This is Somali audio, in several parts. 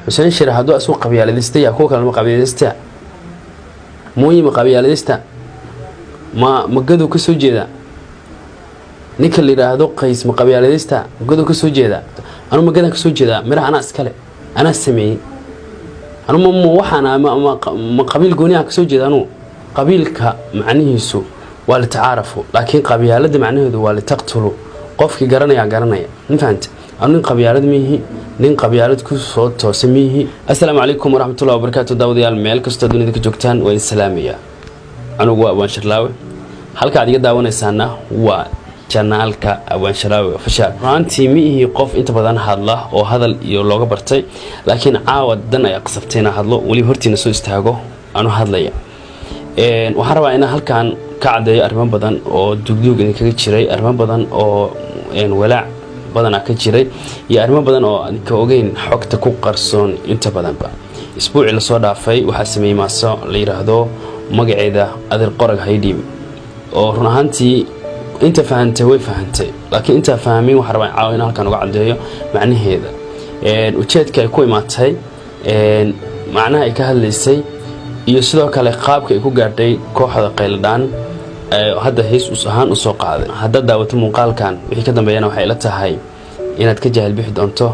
حسين شير هادو أسوق قبيلة دستيا كوكا المقبيلة دستيا موي قبيلة دستا ما قدو كسو جيدا نيك اللي راهدو قيس مقبيلة دستا قدو كسو جيدا أنا ما قدن كسو جيدا مرا أنا أسكالي أنا السمي أنا مو وحنا ما قبيل قونيها كسو جيدا أنا قبيلك معنيه سو والتعارفوا لكن قبيلة معنيه ذو والتقتلوا قفك قرنا فهمت أنا قبيلة ميه نين قبيلة كسو توسميه السلام عليكم ورحمة الله وبركاته داودي الميل كستو دوني ديك جوجتان وين السلامية أنا وأبوان شرلاوي حلقة عادية داونا سنة وجنالك أبوان شرلاوي فشار رانتي ميه قف أنت بدن هذا وهذا يلوجا برتي لكن عاود دنا يقصفتين هذا ولي هرتي نسوا استهاجو أنا هذا ليه وحروا أنا هل كان كعدي أربعة بدن أو دقيق إنك كشري أربعة بدن أو ولاع بدن كجري يا أربعة بدن أو كوجين حقت كوكرسون أنت بدن بقى أسبوع اللي صار في وحسمي مسا ليرهدو مقعدة أذر قرق هيديم ورهانتي أنت فهمت وفهمت لكن أنت فاهمين وحربين عاونا كانوا قاعدين معنى هذا وشيت كيكوي ماتهاي معناها كهالليسي يسلو كالقاب كيكو قاعدين كوحدة قيلدان هذا هيس وسهان وسوق هذا هذا دعوة المقال كان وحي كده بيانا وحيلتها هاي إنك تجهل بيحد أنتو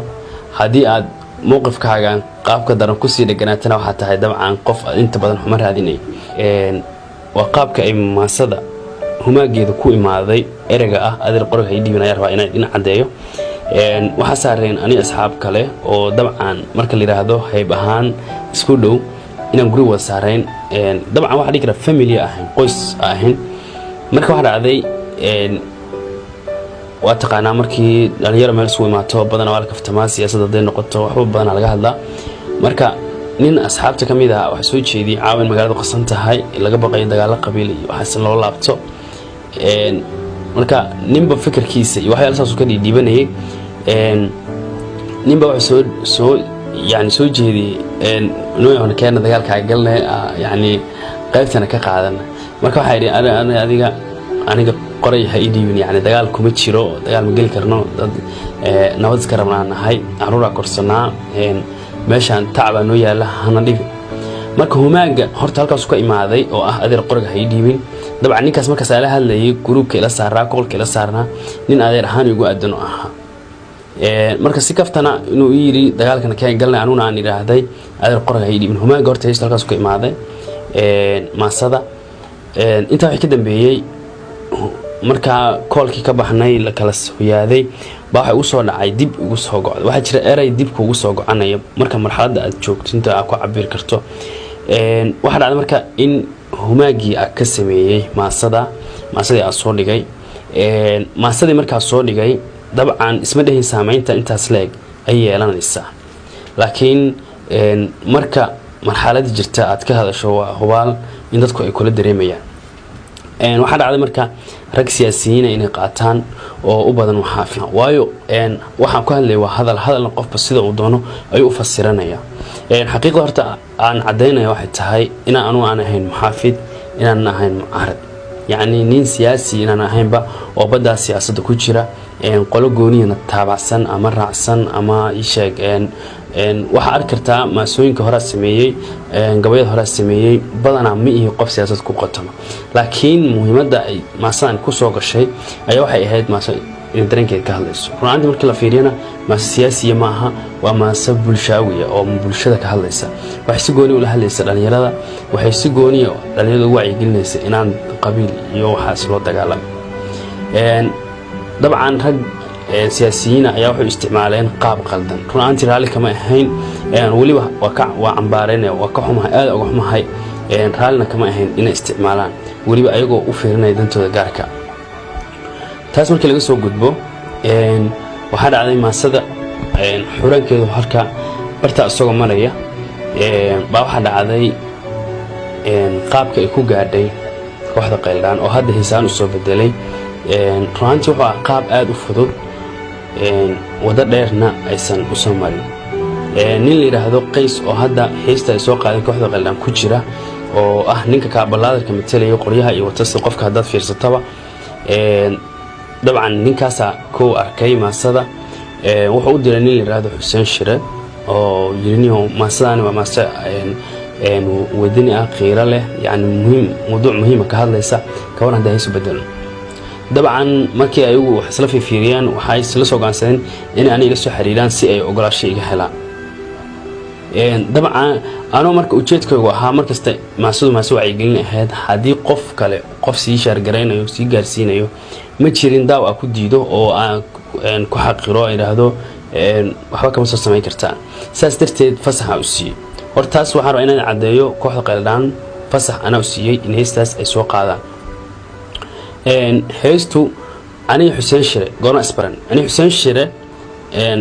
هذه أد موقف كهجان قاب كدرن كسي لجناتنا وحتى هيدا عن قف أنت بدن حمر هذيني وقاب كإم ما صدق هما جيدو كوي ماضي إرجع هذا القرق هيدي من يرفع إن عديه وحصارين أني أصحاب كله ودبعا مركل اللي رهدو هيبهان سكولو إن جروب وصارين دبعا واحد يكره فاميليا أهين قيس أهين مركل واحد عادي واتقانا markii dhalinyaro meel soo imaato badan waa la kaftamaa siyaasadda day noqoto waxba badan laga hadlaa marka nin asxaabta kamid ah waxa soo jeediyay caawin magaalada qasan tahay laga baqay dagaal qabiil iyo waxa loo laabto marka ninba fikirkiisa iyo waxa asaas ka dhiibanayay ninba waxa soo soo jeediyay noocan keen dagaalka galnay yani qaybtana ka qaadan marka waxa yiri aniga qoray haydii yani dagaal kuma jiro dagaal ma gali karno dad nabad iska rabnaa nahay aruura korsanaa meeshan tacba noo yaala hana dhig marka humaaga horta halkaas ka imaaday oo ah adeer qorga haydii dabcan ninkaas marka saala hadlayay groupka ila saaraa qolka ila saarna nin adeer ahaan ugu adan aha marka si kaftana inuu yiri dagaalkana ka galnay anuna aan iraahday adeer qorga haydii humaaga horta halkaas ka imaaday maasada inta wixii ka dambeeyay marka koolkii ka baxnay la kala sooyaaday baa waxa uu soo dhacay dib ugu soo go'day waxa jira eray dib ugu soo go'anaya marka marxaladda aad joogto inta aad ku cabir karto waxa dhacday marka in humaagii ka sameeyay maasadii aad soo dhigay maasadii marka soo dhigay dabcan isma dhahin saameynta intaas leeg ay yeelanaysaa laakiin marka marxaladda jirta aad ka hadasho waa hubaal in dadku ay kula dareemayaan waxa dhacday marka rag siyaasiyiin inay qaataan oo u badan waxaa waayo waxaan ku hadlay waa hadal qofba sida uu doono ay u fasiranaya xaqiiqda horta aan cadeynaya waxay tahay in aan ahayn muxaafid inaan ahayn mucaarad yani nin siyaasi inaan ahaynba oo badda siyaasadda ku jira qolo gooniyana taabacsan ama raacsan ama isheeg waxa arkartaa maasooyinka hore sameeyay gabayada hore sameeyay badana ma iyo qof siyaasad ku qotoma laakiin muhiimadda ay maasan ku soo gashay ayaa waxay ahayd maasan in dareenkeed ka hadlayso runtii markii la fiiriyana maas siyaasiye ma aha waa maasab bulshaawiya oo bulshada ka hadlaysa waxay si gooni u la hadlaysa dhalinyarada waxay si gooni dhalinyarada wacyi gelinaysa inaan qabiil iyo waxaas loo dagaalamo dabcan rag siyaasiyiin ayaa wuxuu isticmaaleen qaab qaldan runtii raali kama ahayn waliba waa cambaareen waa ka xumahay aad uga xumahay raalina kama ahayn inay isticmaalaan waliba ayagoo u fiirinaya dantooda gaarka taas markii laga soo gudbo waxa dhacday maasada xurankeedu halka barta isagoo maraya baa waxa dhacday qaabka ay ku gaadhay kooxda qeeldaan oo hadda hiisaan u soo bedelay runtii waxa qaab aad u fudud wada dheerna aysan u soo marin nin la yiraahdo qays oo hadda xiista ay soo qaaday kooxda qeeldaan ku jira oo ah ninka ka balaadarka matalayo qoryaha iyo watasada qofka hadda fiirsataba dabcan ninkaasa ku arkay maasada wuxuu u diray nin la yiraahdo Xuseen Shire oo yiriniyo maasadani waa maasa wadani ah qiiro leh yani muhiim mawduuc muhiim ka hadlaysa ka waran hadii ay bedelo dabcan markii ay ugu isla fiiriyaan waxay isla soo gaansadeen in aan ila soo xiriiraan si ay ogolaasho iga helaan dabcan ano marka ujeedkaygu ahaa markasta maasadu wacyi gelin ahayd hadii qof kale qof sii share gareynayo sii gaarsiinayo ma jirin daaw ah ku diido oo aan ku xaqiro iraahdo waxba kama soo sameey kartaa saas darteed fasaxa u siiyay hortaas waxaan rabaa inaan cadeeyo kooxda qeeldaan fasax ana u siiyay in heestaas ay soo qaadaan heestu ani Xuseen Shire goona isbaran ani Xuseen Shire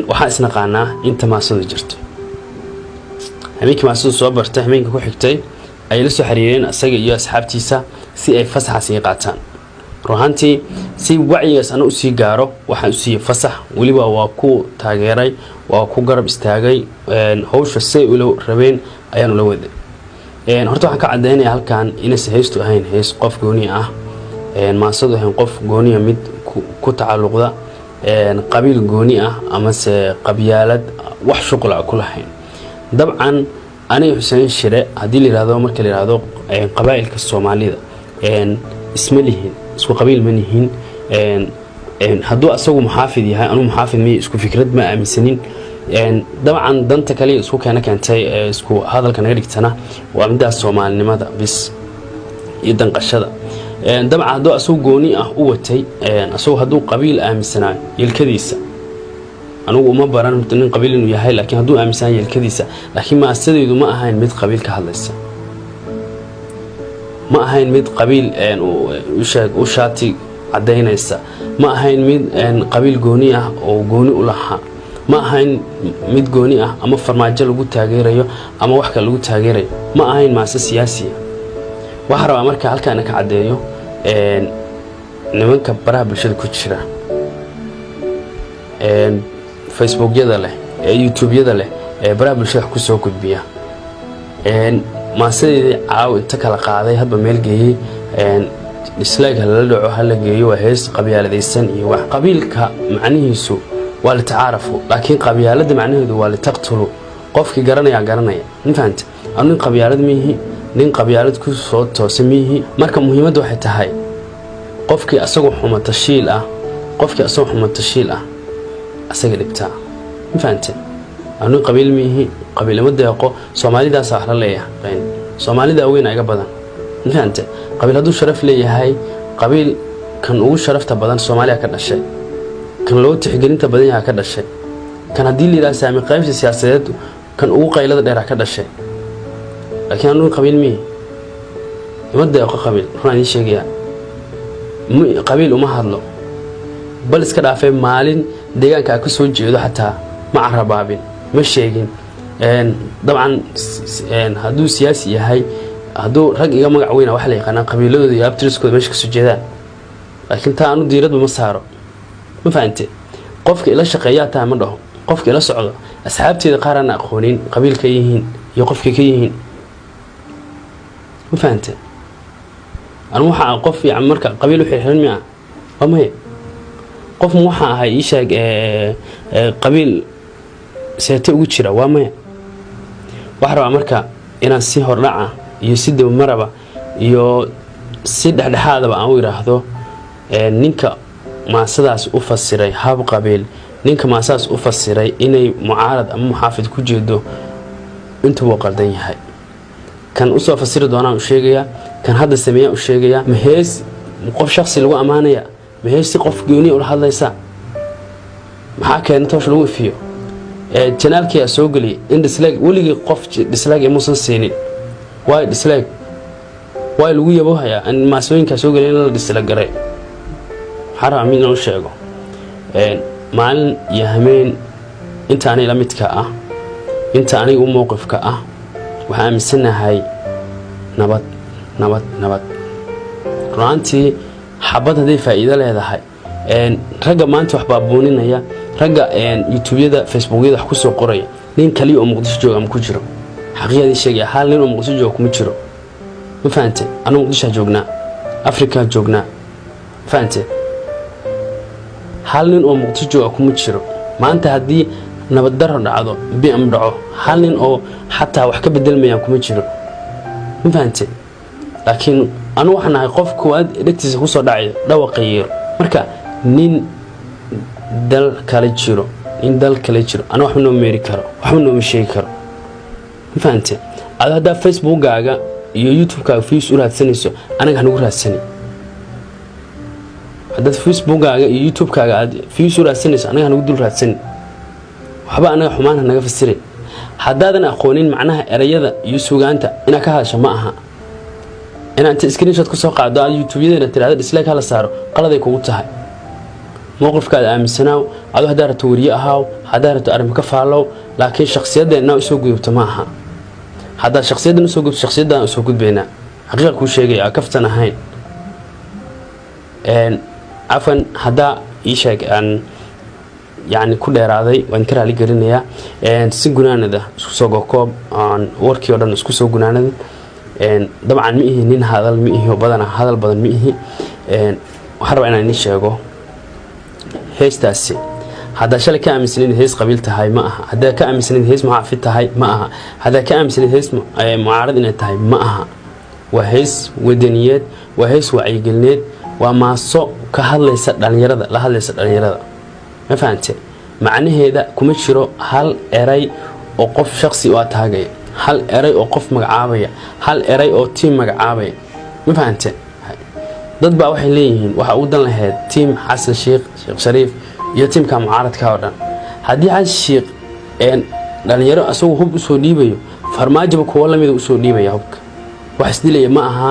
waxa isna qaanaa inta maasada jirto habeenkii maasada soo bartay habeenka ku xigtay ay la soo xiriireen asaga iyo asxaabtiisa si ay fasax si qaataan ruuxantii si wacyigaas ana u sii gaaro waxa u sii fasax waliba waa ku taageeray waa ku garab istaagay hawsha say uu rabeen ayaan la waday horta waxaan ka cadeynayaa halkan in heestu ahayn hees qof gooni ah maasadu ahayn qof gooni mid ku tacalluqda qabiil gooni ah ama se qabyaalad wax shuqul ah ku lahayn dabcan ani Xuseen Shire hadii la yiraahdo marka la yiraahdo qabaa'ilka Soomaalida isma lihin isku qabiil ma nihin haduu asagu muxaafid yahay anu muxaafid ma isku fikrad ma aaminsanin dabcan danta kale isku keentay isku hadalka naga dhigtana waa midaas Soomaalinimada bis iyo danqashada dabcan haduu asagu gooni ah u watay asagu haduu qabiil aaminsanaa yelkadiisa anigu uma baran nin qabiil inuu yahay laakiin haduu aaminsan yelkadiisa laakiin ma asadeedu ma ahayn mid qabiil ka hadlaysa ma ahayn mid qabiil u shaati cadeynaysa ma ahayn mid qabiil gooni ah oo gooni u lahaa ma ahayn mid gooni ah ama farmaajo lagu taageerayo ama wax kale lagu taageerayo ma ahayn maasa siyaasi waxa rabaa marka halkaan ka cadeeyo nimanka baraha bulshada ku jira Facebook-yada leh YouTube-yada leh baraha bulshada ku soo gudbiya maasadii caaw inta kala qaaday hadba meel geeyay dislike la dhaco hala geeyo waa hees qabyaaladaysan iyo wax qabiilka macnihiisu waa la tacaarufo laakiin qabyaalada macnaheedu waa la taqtulu qofkii garanaya infaant anu qabyaalad mihi nin qabyaalad ku soo toosamihi marka muhiimadu waxay tahay qofkii asagoo xumata shiil ah asaga dhigta infaant anu qabiil mihi qabiilama deeqo Soomaalidaas wax la leeyahay Soomaalida weyn ayaga badan infaant qabiil haduu sharaf leeyahay qabiil kan ugu sharafta badan Soomaaliya ka dhashay kan loo tixgelinta badan yahay ka dhashay kan hadii la yiraahdo saami qaybsi siyaasadeed kan ugu qaylada dheer ka dhashay laakiin anu qabiil ma deeqo qabiil waxaan sheegaya qabiil uma hadlo bal iska dhaafay maalin deegaanka ka soo jeedo xataa ma carabaabin ma sheegin dabcan haduu siyaasi yahay haduu rag iga magac weyn wax la yaqaan qabiiladooda iyo abtiriskooda meesha ka soo jeedaan laakiin taa anu diirad ma saaro ma fahamtay qofka ila shaqeeyaa taa ma dhaho qofka ila socdo asxaabteeda qaar aan aqoonin qabiilka yihiin iyo qofka ka yihiin ma fahamtay anu waxa qof fiican marka qabiil u xirxiran miya wamay qof waxa ahay ii sheeg qabiil seete ugu jira wamay waxa rabaa marka inaan si hordhaca iyo si dib maraba iyo si dhaxdhaxaadaba aan u yiraahdo ninka maasadaas u fasiray hab qabiil ninka maasadaas u fasiray inay mucaarad ama muxaafid ku jeedo intuu qaldan yahay kan u soo fasiri doonaan u sheegaya kan hadda sameeyaa u sheegaya mahees qof shakhsi lagu amaanaya mahees qof gooni u hadlaysa maxaa keentay wax lagu ifiyo janaalkii soo gali in dislike waliga qof dislike muusan seenin way dislike way lagu yabo haya in maasooyinka soo gali in la dislike garay xaraam inuu sheego maalin yahameen inta aanay la midka ah inta aanay u mowqifka ah waxa aaminsanahay nabad runtii xabad haday faa'iido leedahay ragga maanta wax baabuuninaya ragga YouTube-yada Facebook-yada wax ku soo qoraya nin kaliya oo Muqdisho jooga ama ku jiro xaqiiqadii sheegay hal nin oo Muqdisho jooga kuma jiro ma fahamtay anu Muqdisho joognaa Afrika joognaa fahamtay hal nin oo Muqdisho jooga kuma jiro maanta hadii nabad daro dhacdo bi'am dhaco hal nin oo xataa wax ka bedelmayaan kuma jiro ma fahamtay laakiin anu waxaan ahay qof kuwaad dhigtiisa ku soo dhacay dhawaqayo marka nin dal kale jiro anu wax noo meeri karo wax noo sheegi karo ma fahamtay hada Facebook-gaaga iyo YouTube-kaaga fiis u raadsanayso anaga hanagu raadsani hada Facebook-gaaga iyo YouTube-kaaga aad fiis u raadsanayso anaga hanagu dul raadsani waxba anaga xumaan naga fasiray hadaadan aqoonin macnaha erayada iyo suugaanta ina ka hadasho ma aha inta screenshot ku soo qaado YouTube-yada tiraada dislike hala saaro qaladay kugu tahay موقفكاد aaminsanaaw adu hadaarto wariye ahaaw hadaarto arrin ka faalow laakiin shakhsiyadeena soo gudubto maaha hadaa shakhsiyadeena soo gudubto shakhsiyadeena soo gudbeena xaqiiqa ku sheegay kaftan ahayn afan hada ii sheeg aan yani ku dheeraaday waan ka raali galinaya si gunaanada isku soo gokoob aan warkii oo dhan isku soo gunaanada dabcan ma ihi nin hadal ma ihi badan hadal badan ma ihi waxaan rabaa inaan sheego heestaasi hada shalay ka aaminsanid hees qabiil tahay ma aha hada ka aaminsanid hees mucaafid tahay ma aha hada ka aaminsanid hees mucaarad inay tahay ma aha waa hees wadaniyeed waa hees wacyigelneed waa maaso ka hadlaysa dhalinyarada la hadlaysa dhalinyarada ma fahamtay macnaheeda kuma jiro hal eray oo qof shakhsi oo taagay hal eray oo qof magacaabaya hal eray oo team magacaabaya ma fahamtay dad baa waxay leeyihiin waxa uu dan lahayd team Xasan Sheekh Shariif iyo teamka mucaaradka oo dhan hadii Xasan Sheekh dhalinyaro asoo hub soo dhiibayo farmaajo kuwa lamid u soo dhiibaya hubka wax isdilay ma aha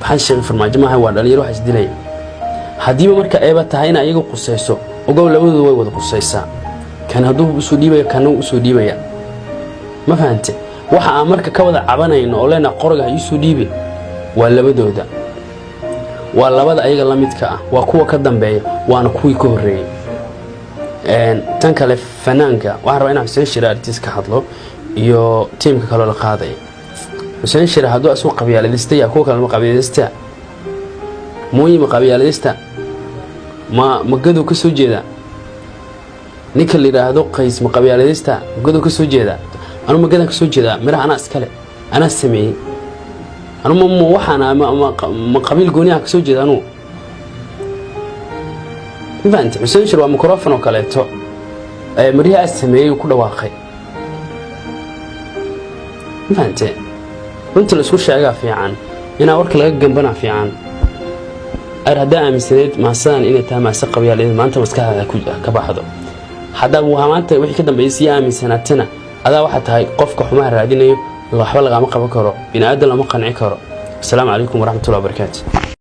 Xasan Sheekh farmaajo ma aha waa dhalinyaro wax isdilay hadii marka ayba tahay in ayagu qusayso ogow labadoodu way wada qusaysaa kan haduu hub soo dhiibayo kan uu soo dhiibaya ma fahamtay waxa aan marka ka wada cabanayno oo leena qorga ay soo dhiibay waa labadooda waa labada ayaga la midka ah waa kuwa ka dambeeya waana kuwii ka horeeyay tan kale fanaanka waxaan rabaa inaan Xuseen Shire artist ka hadlo iyo teamka kale la qaaday Xuseen Shire haduu asoo qabyaaladista ya kuwa kale ma qabyaaladista mooyima qabyaaladista ma gado ka soo jeeda ninka la yiraahdo qays ma qabyaaladista gado ka soo jeeda anu ma gadan ka soo jeeda miraha ana iskale ana sameeyay anu ma waxana ma qabiil gooniya ka soo jeedano inta Xuseen Shire waa microphone kale to mariya sameeyay ku dhawaaqay inta runtii la isku sheegaa fiican ina warka laga gambana fiican arada aaminsaneed maasan inay tahay maasa qabyaalada maanta maskaxda ka baxdo hadaa maanta wixii ka dambeeyay aaminsanaatana adaa waxa tahay qofka xumaa raadinayo waxba laga ma qaban karo binaadam lama qanci karo. السلام عليكم ورحمة الله وبركاته.